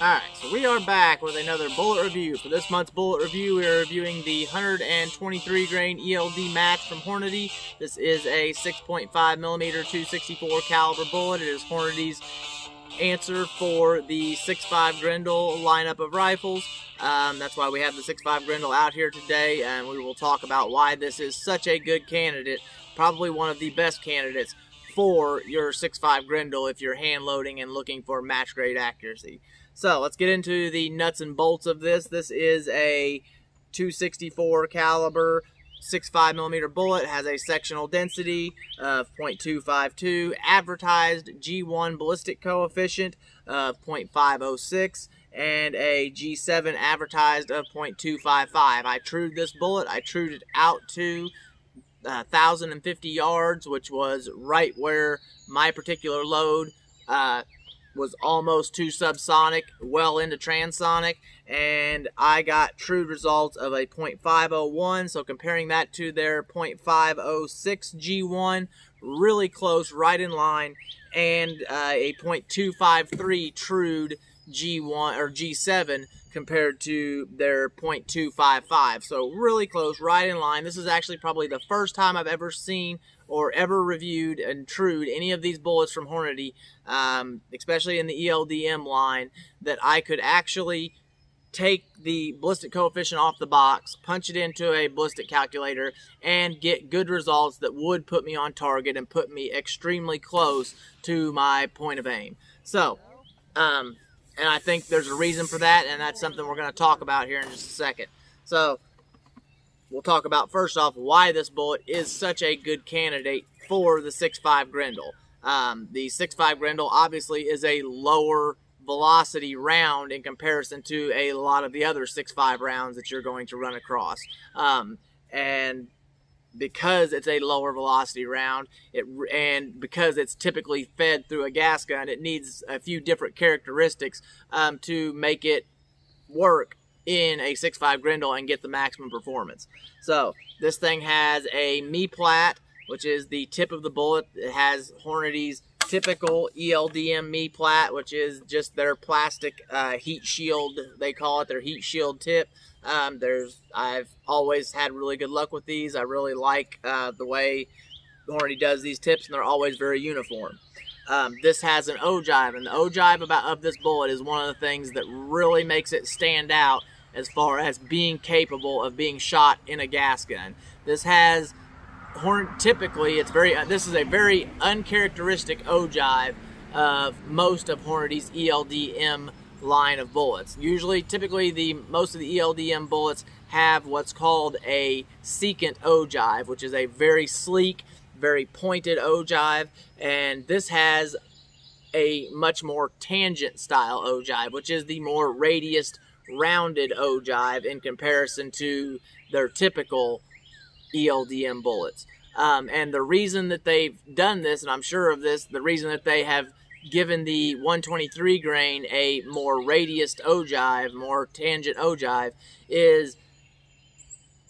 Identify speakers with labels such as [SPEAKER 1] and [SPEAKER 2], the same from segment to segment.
[SPEAKER 1] Alright, so we are back with another bullet review. For this month's bullet review, we are reviewing the 123 grain ELD Match from Hornady. This is a 6.5 millimeter 264 caliber bullet. It is Hornady's answer for the 6.5 Grendel lineup of rifles. That's why we have the 6.5 Grendel out here today, and we will talk about why this is such a good candidate, probably one of the best candidates for your 6.5 Grendel if you're hand loading and looking for match grade accuracy. So let's get into the nuts and bolts of this. This is a 264 caliber 6.5 millimeter bullet. It has a sectional density of 0.252, advertised G1 ballistic coefficient of 0.506, and a G7 advertised of 0.255. I trued this bullet. I trued it out to 1,050 yards, which was right where my particular load was almost to subsonic, well into transonic, and I got true results of a 0.501. So comparing that to their 0.506 G1, really close, right in line, and a 0.253 trued G1 or G7 compared to their 0.255. So really close, right in line. This is actually probably the first time I've ever seen or ever reviewed and trued any of these bullets from Hornady, especially in the ELDM line, that I could actually take the ballistic coefficient off the box, punch it into a ballistic calculator, and get good results that would put me on target and put me extremely close to my point of aim. So, and I think there's a reason for that, and that's something we're going to talk about here in just a second. So, we'll talk about, first off, why this bullet is such a good candidate for the 6.5 Grendel. The 6.5 Grendel obviously is a lower velocity round in comparison to a lot of the other 6.5 rounds that you're going to run across. And because it's a lower velocity round, and because it's typically fed through a gas gun, it needs a few different characteristics to make it work in a 6.5 Grendel and get the maximum performance. So this thing has a me-plat, which is the tip of the bullet. It has Hornady's typical ELDM me-plat, which is just their plastic heat shield, they call it, their heat shield tip. I've always had really good luck with these. I really like the way Hornady does these tips, and they're always very uniform. This has an ogive, and the ogive of this bullet is one of the things that really makes it stand out as far as being capable of being shot in a gas gun. This has typically this is a very uncharacteristic ogive of most of Hornady's ELDM line of bullets. Typically, most of the ELDM bullets have what's called a secant ogive, which is a very sleek, very pointed ogive, and this has a much more tangent style ogive, which is the more radius rounded ogive in comparison to their typical ELDM bullets. And the reason that they've done this, and I'm sure of this, the reason that they have given the 123 grain a more radiused ogive, more tangent ogive, is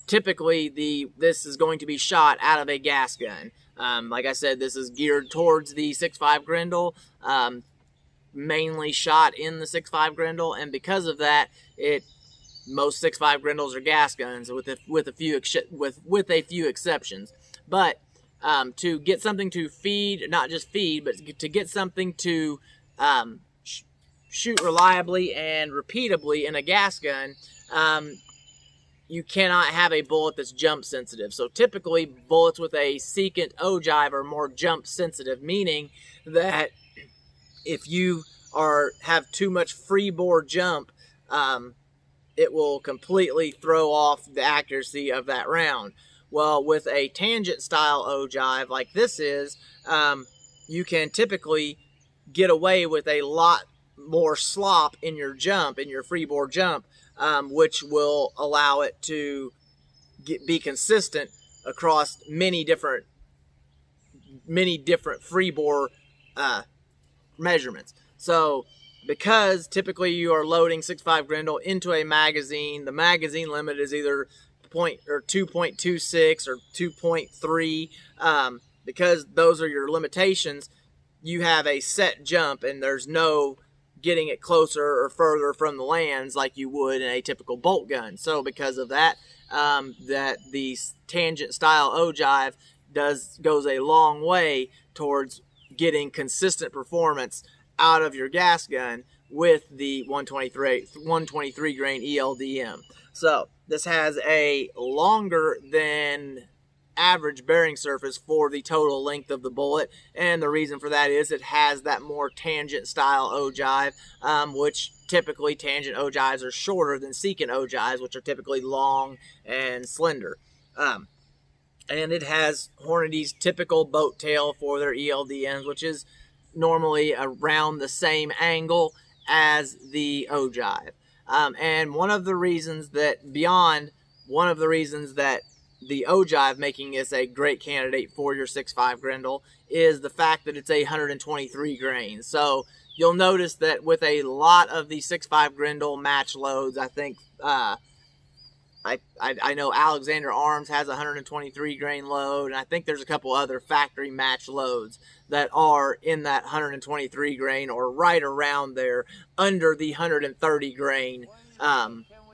[SPEAKER 1] typically this is going to be shot out of a gas gun. Like I said, this is geared towards the 6.5 Grendel, mainly shot in the 6.5 Grendel, and because of that, most 6.5 Grendels are gas guns with a few exceptions. But to get something to feed, not just feed, but to get something to shoot reliably and repeatably in a gas gun, you cannot have a bullet that's jump sensitive. So typically, bullets with a secant ogive are more jump sensitive, meaning that if you have too much free bore jump, it will completely throw off the accuracy of that round. Well, with a tangent style ogive like this is, you can typically get away with a lot more slop in your jump, in your free bore jump, which will allow it to be consistent across many different free bore measurements. So because typically you are loading 6.5 Grendel into a magazine, the magazine limit is either 2.26 or 2.3. Because those are your limitations, you have a set jump and there's no getting it closer or further from the lands like you would in a typical bolt gun. So because of that, that the tangent style ogive goes a long way towards getting consistent performance out of your gas gun with the 123 grain ELDM. So this has a longer than average bearing surface for the total length of the bullet, and the reason for that is it has that more tangent style ogive, which typically tangent ogives are shorter than secant ogives, which are typically long and slender. And it has Hornady's typical boat tail for their ELDMs, which is normally around the same angle as the ogive. And one of the reasons that the ogive making this a great candidate for your 6.5 Grendel is the fact that it's 123 grain. So you'll notice that with a lot of the 6.5 Grendel match loads, I think I know Alexander Arms has a 123 grain load, and I think there's a couple other factory match loads that are in that 123 grain or right around there, under the 130 grain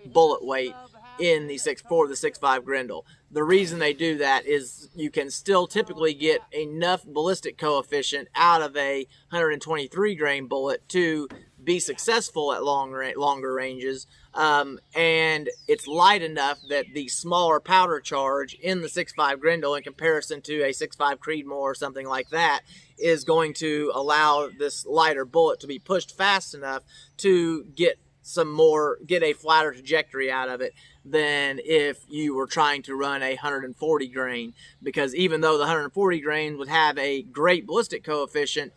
[SPEAKER 1] bullet weight in the 6.5 Grendel. The reason they do that is you can still typically get enough ballistic coefficient out of a 123 grain bullet to be successful at longer ranges, and it's light enough that the smaller powder charge in the 6.5 Grendel in comparison to a 6.5 Creedmoor or something like that is going to allow this lighter bullet to be pushed fast enough to get a flatter trajectory out of it than if you were trying to run a 140 grain, because even though the 140 grain would have a great ballistic coefficient,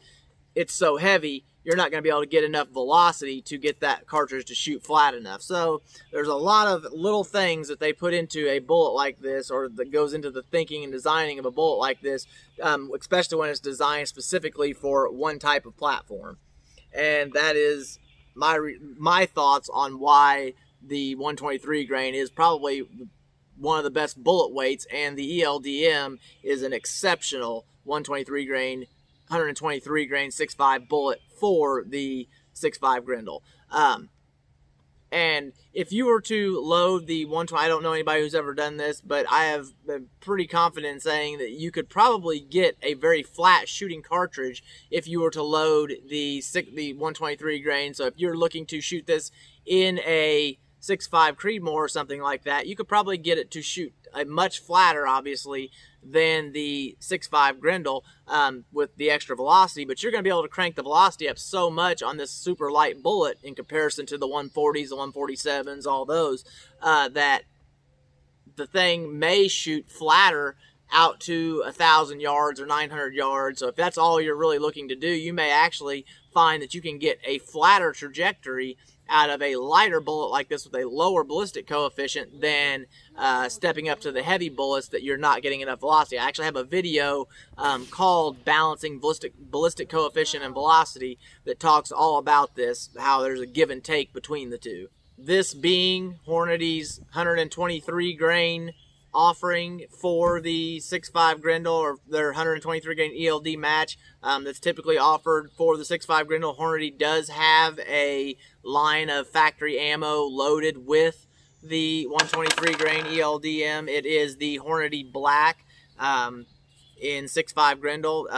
[SPEAKER 1] it's so heavy you're not going to be able to get enough velocity to get that cartridge to shoot flat enough. So there's a lot of little things that they put into a bullet like this, or that goes into the thinking and designing of a bullet like this, especially when it's designed specifically for one type of platform. And that is my thoughts on why the 123 grain is probably one of the best bullet weights, and the ELDM is an exceptional 123 grain 6.5 bullet for the 6.5 Grendel. And if you were to load the 120, I don't know anybody who's ever done this, but I have been pretty confident in saying that you could probably get a very flat shooting cartridge if you were to load the 123 grain. So if you're looking to shoot this in a 6.5 Creedmoor or something like that, you could probably get it to shoot a much flatter, obviously, than the 6.5 Grendel with the extra velocity, but you're going to be able to crank the velocity up so much on this super light bullet in comparison to the 140s, the 147s, all those, that the thing may shoot flatter out to 1,000 yards or 900 yards. So if that's all you're really looking to do, you may actually find that you can get a flatter trajectory out of a lighter bullet like this with a lower ballistic coefficient than stepping up to the heavy bullets that you're not getting enough velocity. I actually have a video called Balancing Ballistic Coefficient and Velocity that talks all about this, how there's a give and take between the two. This being Hornady's 123 grain offering for the 6.5 Grendel, or their 123 grain ELD match that's typically offered for the 6.5 Grendel. Hornady does have a line of factory ammo loaded with the 123 grain ELDM. It is the Hornady Black in 6.5 Grendel.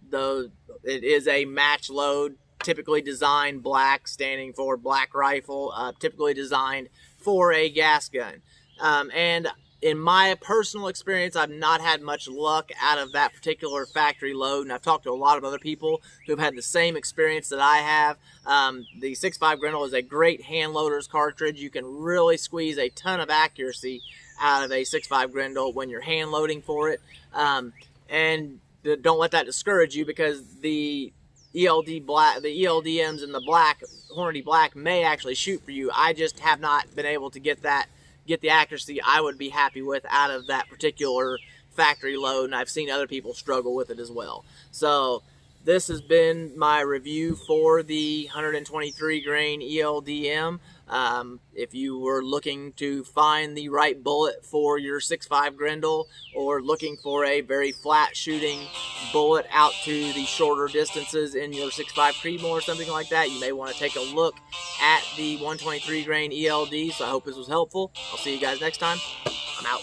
[SPEAKER 1] Though it is a match load, typically designed black, standing for black rifle, typically designed for a gas gun. And in my personal experience, I've not had much luck out of that particular factory load, and I've talked to a lot of other people who have had the same experience that I have. The 6.5 Grendel is a great hand loader's cartridge. You can really squeeze a ton of accuracy out of a 6.5 Grendel when you're hand loading for it. And don't let that discourage you, because the ELDMs in the black, Hornady Black, may actually shoot for you. I just have not been able to get the accuracy I would be happy with out of that particular factory load, and I've seen other people struggle with it as well. So this has been my review for the 123 grain ELDM. If you were looking to find the right bullet for your 6.5 Grendel, or looking for a very flat shooting bullet out to the shorter distances in your 6.5 Creedmoor or something like that, you may want to take a look at the 123 grain ELD. So I hope this was helpful. I'll see you guys next time. I'm out.